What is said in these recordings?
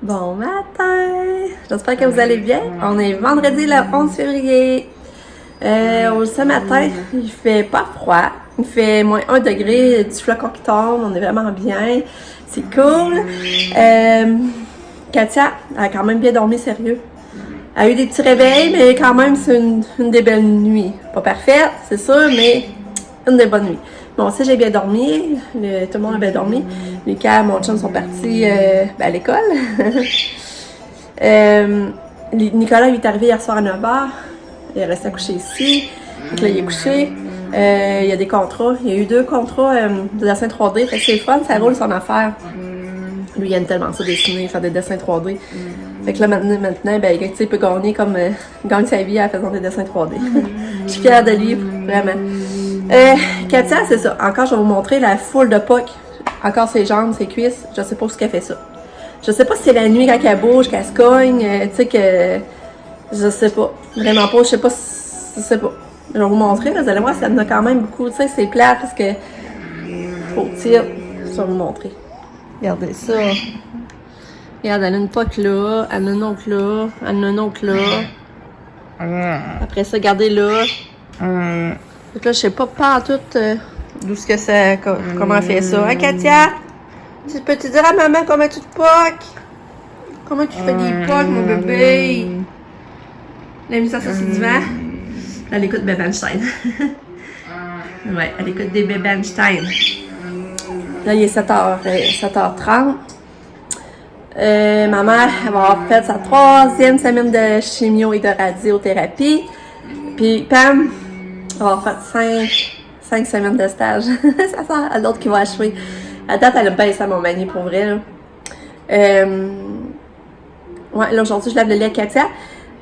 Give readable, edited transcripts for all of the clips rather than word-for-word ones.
Bon matin! J'espère que vous allez bien. On est vendredi le 11 février. Ce matin, il fait pas froid. Il fait moins 1 degré, du flocon qui tombe. On est vraiment bien. C'est cool. Katia a quand même bien dormi, sérieux. Elle a eu des petits réveils, mais quand même, c'est une des belles nuits. Pas parfaite, c'est sûr, mais une des bonnes nuits. Bon, si j'ai bien dormi, tout le monde a bien dormi. Lucas et mon chum sont partis à l'école. Nicolas il est arrivé hier soir à 9h. Il est resté couché ici. Donc là, il est couché. Il y a des contrats. Il y a eu 2 contrats de dessin 3D. Fait que c'est le fun, ça roule son affaire. Lui, il aime tellement ça dessiner, faire des dessins 3D. Fait que là, maintenant ben, il peut gagner comme gagne sa vie en faisant des dessins 3D. Je suis fière de lui, vraiment. Katia, c'est ça. Encore, je vais vous montrer la foule de POC. Encore ses jambes, ses cuisses. Je sais pas où ce qu'elle fait ça. Je sais pas si c'est la nuit quand elle bouge, qu'elle se cogne. Tu sais que... Je sais pas. Vraiment pas. Je sais pas. Je sais pas. Je vais vous montrer. Là, vous allez voir, ça en a quand même beaucoup. Tu sais, c'est plat parce que... Faut tirer. Je vais vous montrer. Regardez ça. Regarde, elle a une POC là. Elle a une autre là. Elle a une autre là. Après ça, regardez là. Donc là, je sais pas en tout d'où ce que c'est, comment elle fait ça. Hein, Katia? Tu peux te dire à maman comment tu te poques? Comment tu fais des poques, mon bébé? Elle a mis ça sur son divan. Elle écoute Bébé Einstein. Ouais, elle écoute des Bébé Einstein. Là, il est 7h30. Ma mère elle va avoir fait sa 3e semaine de chimio et de radiothérapie. Puis Pam va avoir fait 5 semaines de stage. Ça sert à l'autre qui va achever. À date, elle a bien ça, mon manie, pour vrai. Là. Ouais, là, aujourd'hui, je lave le lait à Katia.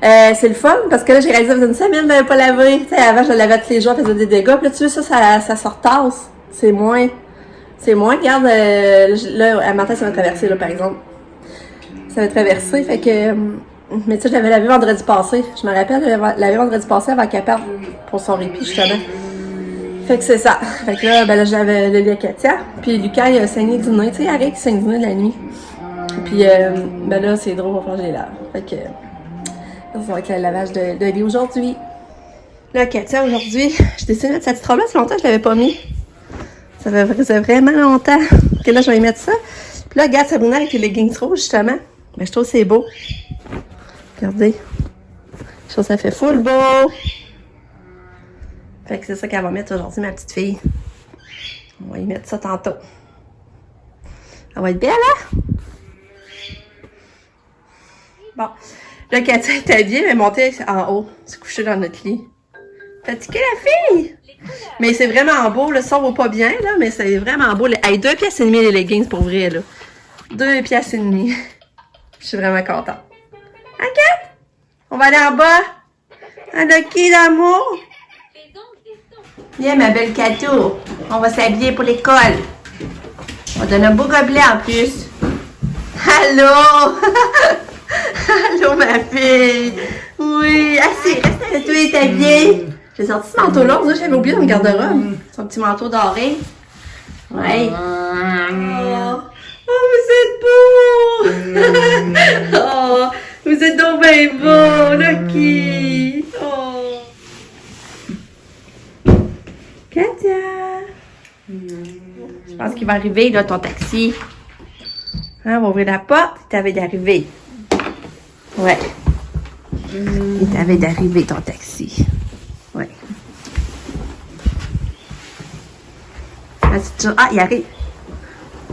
C'est le fun, parce que là, j'ai réalisé que ça faisait une semaine de ne pas laver. Tu sais, avant, je le lavais tous les jours, elle faisait des dégâts. Puis là, tu vois, ça se retasse. C'est moins. Regarde, là, à matin, ça va traverser, là, par exemple. Ça va traverser, fait que... Mais tu sais, je l'avais lavé vendredi passé. Je me rappelle, je l'avais lavé vendredi passé avant qu'elle parte pour son répit, justement. Fait que c'est ça. Fait que là, ben là, j'avais le lait à Katia. Puis Lucas, il a saigné du nez. Tu sais, il arrive qu'il saigne du nez de la nuit. Puis, ben là, c'est drôle, on va faire que je les lave. Fait que... Ça va être le lavage de lit aujourd'hui. Là, Katia, aujourd'hui, je décide de mettre cette petite robe-là. Ça fait longtemps que je l'avais pas mis. Ça fait vraiment longtemps. Ok, là, je vais y mettre ça. Puis là, regarde Sabrina avec les leggings rouges, justement. Ben, je trouve que c'est beau. Regardez. Je trouve que ça fait full beau. Fait que c'est ça qu'elle va mettre aujourd'hui, ma petite fille. On va y mettre ça tantôt. Elle va être belle, hein? Bon. Là, Katia est habillée, mais montée en haut. C'est couché dans notre lit. Fatiguée, la fille! Mais c'est vraiment beau. Le son vaut pas bien, là, mais c'est vraiment beau. Hey, 2 pièces et demie les leggings, pour vrai, là. 2 pièces et demie. Je suis vraiment contente. OK? On va aller en bas. Un Lucky d'amour. Viens, ma belle Kato. On va s'habiller pour l'école. On va donner un beau gobelet en plus. Allô? Allô, ma fille. Oui. Assis, reste avec toi, t'es habillée. J'ai sorti ce manteau-là. J'avais oublié dans le garde-robe. Son petit manteau doré. Ouais. Oh, vous êtes beau! Oh, vous êtes donc bien beau, Lucky! Oh! Katia! Je pense qu'il va arriver, là, ton taxi. Hein, on va ouvrir la porte. Il t'avait d'arriver. Ouais. Il t'avait d'arriver, ton taxi. Ouais. Ah, il arrive.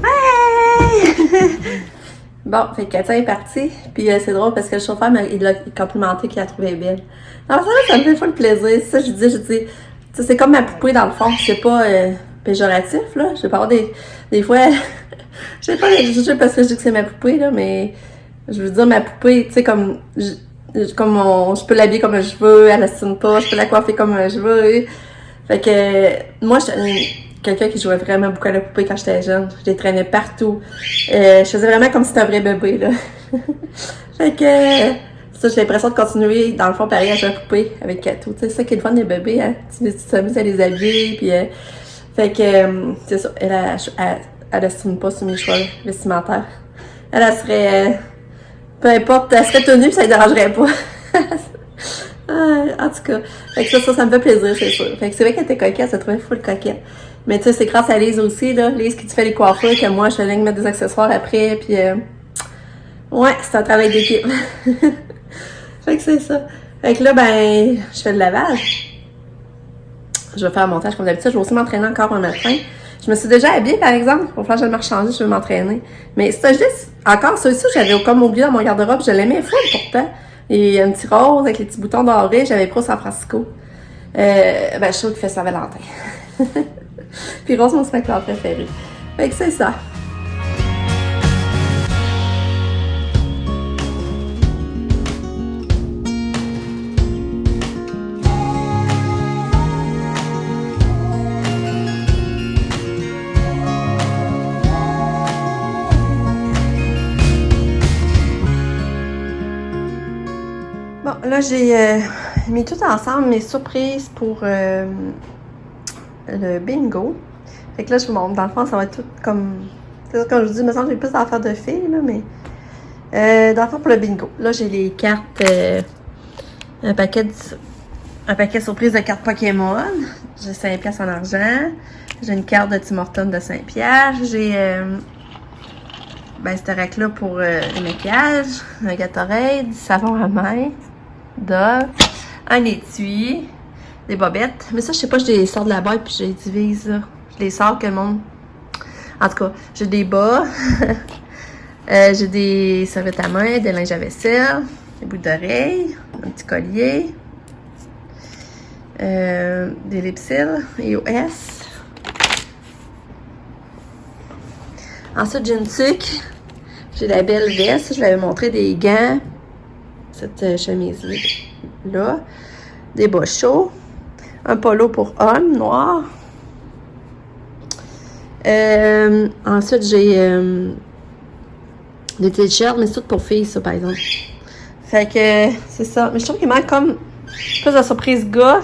Ouais! Bon, fait que Katia est partie, puis c'est drôle parce que le chauffeur il l'a complimenté qu'il la trouvait belle. Non, ça me fait full plaisir. Ça, je dis, c'est comme ma poupée dans le fond, c'est pas péjoratif, là. Je vais pas avoir des fois, je sais pas juger parce que je dis que c'est ma poupée, là, mais je veux dire ma poupée, tu sais, comme je peux l'habiller comme je veux, elle assume pas, je peux la coiffer comme je veux. Fait que, moi, quelqu'un qui jouait vraiment beaucoup à la poupée quand j'étais jeune. Je les traînais partout. Je faisais vraiment comme si c'était un vrai bébé, là. Fait que, ça, j'ai l'impression de continuer, dans le fond, pareil, à jouer à la poupée avec Kato. Tu sais, ça qui est le fun des bébés, hein. Tu t'amuses à les habiller, puis fait que, c'est ça. Elle assume pas sur mes choix vestimentaires. Elle serait Peu importe, elle serait tenue, ça ne dérangerait pas. En tout cas, fait que ça me fait plaisir, c'est sûr. Fait que c'est vrai qu'elle était coquette, elle se trouvait full coquette. Mais tu sais, c'est grâce à Lise aussi, là. Lise qui te fait les coiffures, que moi, je te ligne mettre des accessoires après, puis ouais, c'est un travail d'équipe. Fait que c'est ça. Fait que là, ben, je fais le lavage. Je vais faire un montage comme d'habitude. Je vais aussi m'entraîner encore un matin. Je me suis déjà habillée, par exemple. Pour faire, je vais me rechanger, je vais m'entraîner. Mais ça, je dis, encore, celui-ci, j'avais comme oublié dans mon garde-robe. Je l'aimais full pourtant. Et un petit rose avec les petits boutons dorés, j'avais pris au San Francisco. Ben, je trouve qu'il fait Saint-Valentin. Puis rose, mon spectacle préféré. Fait que c'est ça. Bon, là, j'ai mis tout ensemble mes surprises pour le bingo. Fait que là, je vous montre. Dans le fond, ça va être tout comme... C'est ça, comme je vous dis, il me semble que j'ai plus d'affaires de filles, là, mais... dans le fond, pour le bingo. Là, j'ai les cartes... un paquet surprise de cartes Pokémon. J'ai 5$ en argent. J'ai une carte de Tim Hortons de 5$. J'ai... ben, ce rack-là pour le maquillage. Un Gatorade, du savon à main. Dove, un étui, des bobettes. Mais ça, je sais pas, je les sors de la boîte puis je les divise, là. Je les sors que le monde... En tout cas, j'ai des bas, j'ai des serviettes à main, des linges à vaisselle, des boucles d'oreilles, un petit collier, des lipsils, EOS. Ensuite, j'ai une tuque. J'ai la belle veste. Je l'avais montré des gants. Cette chemise-là. Des bas chauds. Un polo pour homme noir. Ensuite, j'ai des t-shirts, mais c'est tout pour filles, ça, par exemple. Fait que c'est ça. Mais je trouve qu'il manque comme plus de surprise gars.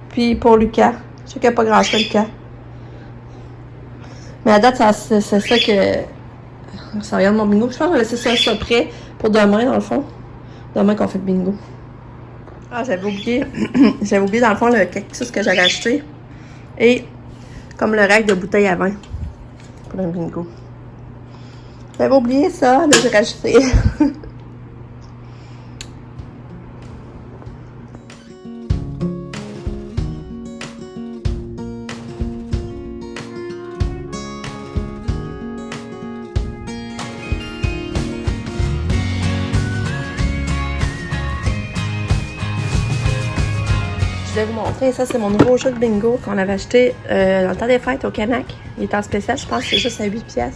Puis pour Lucas. Je sais qu'il n'y a pas grand-chose, Lucas. Mais à date, c'est ça que... Ça regarde mon bingo. Je pense que je vais laisser ça prêt pour demain, dans le fond. Demain qu'on fait le bingo. Ah, j'avais oublié. J'avais oublié, dans le fond, le cactus que j'avais acheté. Et comme le rack de bouteilles à vin. Pour le bingo. J'avais oublié ça. Là, j'ai rajouté. Je vais vous montrer. Ça, c'est mon nouveau jeu de bingo qu'on avait acheté dans le temps des fêtes au Canac. Il est en spécial, je pense que c'est juste à 8$.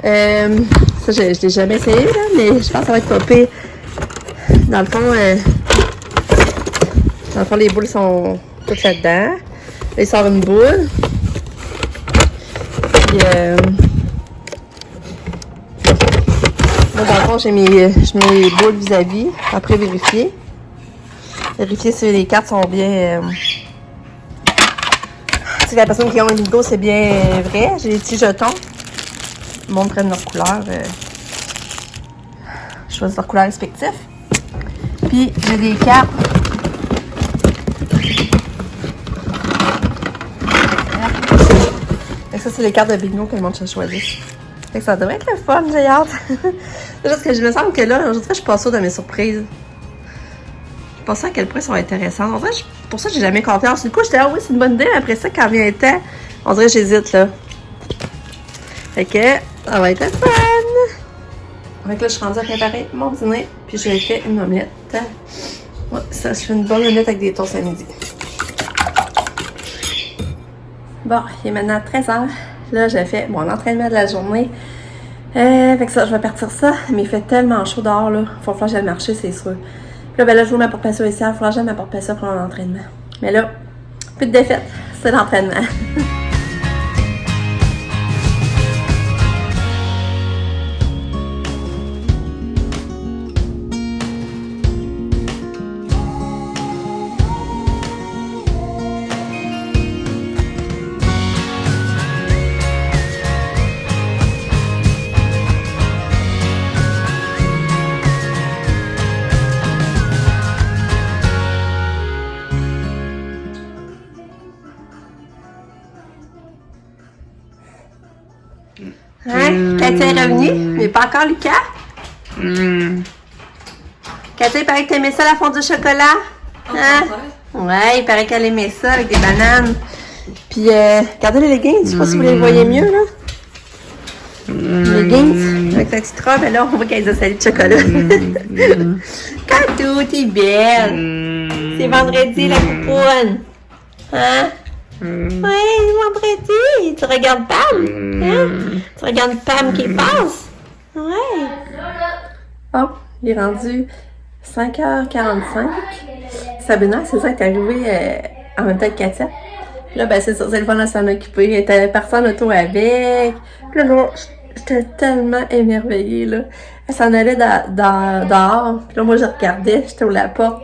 Ça, je l'ai jamais essayé, là, mais je pense que ça va être popé. Dans le fond, les boules sont toutes là-dedans. Là, il sort une boule. Puis, moi, dans le fond, je mets les boules vis-à-vis, après vérifier. Vérifier si les cartes sont bien... si la personne qui a un bingo, c'est bien vrai. J'ai des petits jetons. Le monde prenne leur couleur. Choisissent leur couleur respective. Puis, j'ai des cartes. Et ça, c'est les cartes de bingo que le monde choisit. Fait que ça devrait être le fun, j'ai hâte. C'est juste que je me semble que là, aujourd'hui, je suis pas sûre de mes surprises. Je pensais à quel point ça va être intéressant. En vrai, pour ça, j'ai jamais confiance. Du coup, j'étais là, oui, c'est une bonne idée, mais après ça, quand vient le temps, on dirait que j'hésite, là. Fait que, ça va être le fun! Fait que là, je suis rendue à préparer mon dîner, puis j'ai fait une omelette. Ouais, ça, je fais une bonne omelette avec des toasts à midi. Bon, il est maintenant 13h. Là, j'ai fait mon entraînement de la journée. Fait que ça, je vais partir ça, mais il fait tellement chaud dehors, là. Faut que j'aille marcher, c'est sûr. Puis là, ben là, je vois ma porte-pinceau ici. Il faudra que j'aille ma porte-pinceau pour l'entraînement. Mais là, plus de défaite. C'est l'entraînement. Katia est revenue, mais pas encore Lucas. Katia, il paraît que t'aimais ça, la fondue au chocolat? Hein? Ouais, il paraît qu'elle aimait ça avec des bananes. Puis, regardez les leggings, je sais pas si vous les voyez mieux, là. Les leggings, avec sa petite robe, là, on voit qu'elle a salé de chocolat. Katou, t'es belle. C'est vendredi, la poupoune. Hein? Ouais, vendredi. Tu regardes Pam? Hein? Tu regardes Pam qui passe? Ouais. Oh, il est rendu 5h45. Sabrina, c'est ça, est arrivée en même temps que Katia. Puis là, ben c'est ça, c'est le fun de s'en occuper. Elle était partie en auto avec. Puis là, j'étais tellement émerveillée, là. Elle s'en allait dehors. Puis là, moi, je regardais, j'étais à la porte.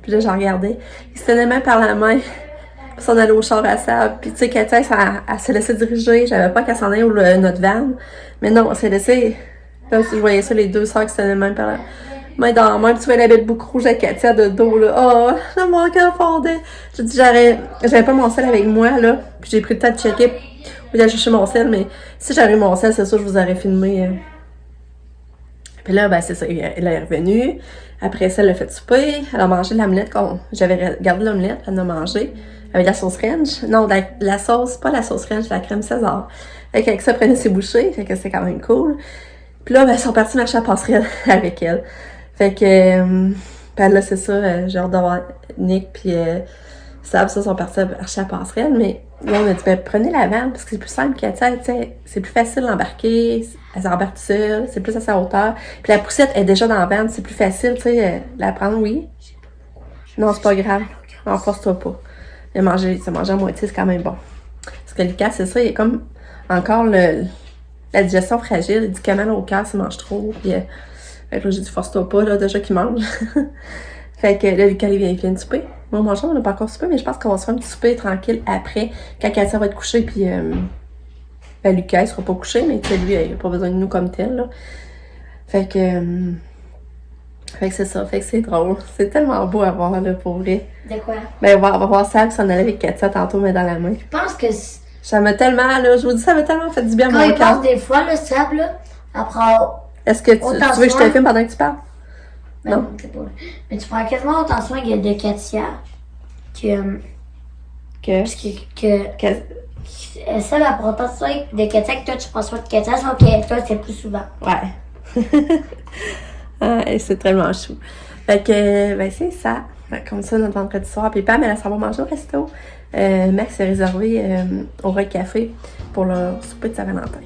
Puis là, j'en regardais. Il se tenait même par la main. Puis s'en allait au char à sable. Puis tu sais, Katia, elle s'est laissée diriger. J'avais pas qu'elle s'en aille notre van. Mais non, elle s'est laissée. Là, je voyais ça, les deux sœurs qui se tenaient même par la main dans la main. Puis tu vois la belle boucle rouge à Katia de dos, là. Oh, là, mon cœur fondait. Je dis, j'avais pas mon sel avec moi, là. Puis j'ai pris le temps de checker ou d'aller chercher mon sel. Mais si j'avais mon sel, c'est sûr, je vous aurais filmé. Puis là, ben, c'est ça. Elle est revenue. Après ça, elle a fait souper. Elle a mangé l'omelette. J'avais gardé l'omelette. Elle en a mangé. Avec la sauce ranch. Non, la sauce, pas la sauce ranch, la crème César. Fait qu'avec ça, elle prenait ses bouchées. Fait que c'est quand même cool. Puis là, ben, ils sont partis marcher à la passerelle avec elle. Fait que, ben là, c'est ça. J'ai hâte d'avoir Nick puis Sab, ça, sont partis marcher à la passerelle. Mais là, on a dit, ben, prenez la vanne parce que c'est plus simple qu'elle, tu sais, c'est plus facile d'embarquer. Elle s'embarque toute seule. C'est plus à sa hauteur. Puis la poussette est déjà dans la vanne. C'est plus facile, tu sais, la prendre, oui. Non, c'est pas grave. Non, force-toi pas. Ça manger à moitié, c'est quand même bon. Parce que Lucas, c'est ça, il y a comme encore la digestion fragile. Il dit qu'il a mal au cœur s'il mange trop. Puis là, j'ai dit, force-toi pas, là, déjà qu'il mange. Fait que là, Lucas, il vient de souper. Moi, mon chum, on n'a pas encore soupé, mais je pense qu'on va se faire un petit souper tranquille après, quand Katia va être couchée. Puis, ben, Lucas, il sera pas couché, mais tu sais, lui, il n'a pas besoin de nous comme tel, là. Fait que c'est ça, fait que c'est drôle. C'est tellement beau à voir, là, pour vrai. De quoi? Ben, on va voir Sab qui s'en allait avec Katia tantôt, mais dans la main. Je pense que Ça m'a tellement, là, je vous dis, ça m'a tellement fait du bien à quand mon il cœur. passe des fois, le sable, là, après... Est-ce que tu veux que je te filme pendant que tu parles? Ben, Non. c'est pas... Mais tu prends quasiment autant soin de Katia que ça, elle prend pas soin de Katia que toi, tu prends soin de Katia, sauf que toi, c'est plus souvent. Ouais. Ah, c'est tellement chou. Fait que, ben, c'est ça. Comme ça, notre vendredi soir. Puis Pam, elle s'en va manger au resto. Max s'est réservé au Roy Café pour leur souper de Saint-Valentin.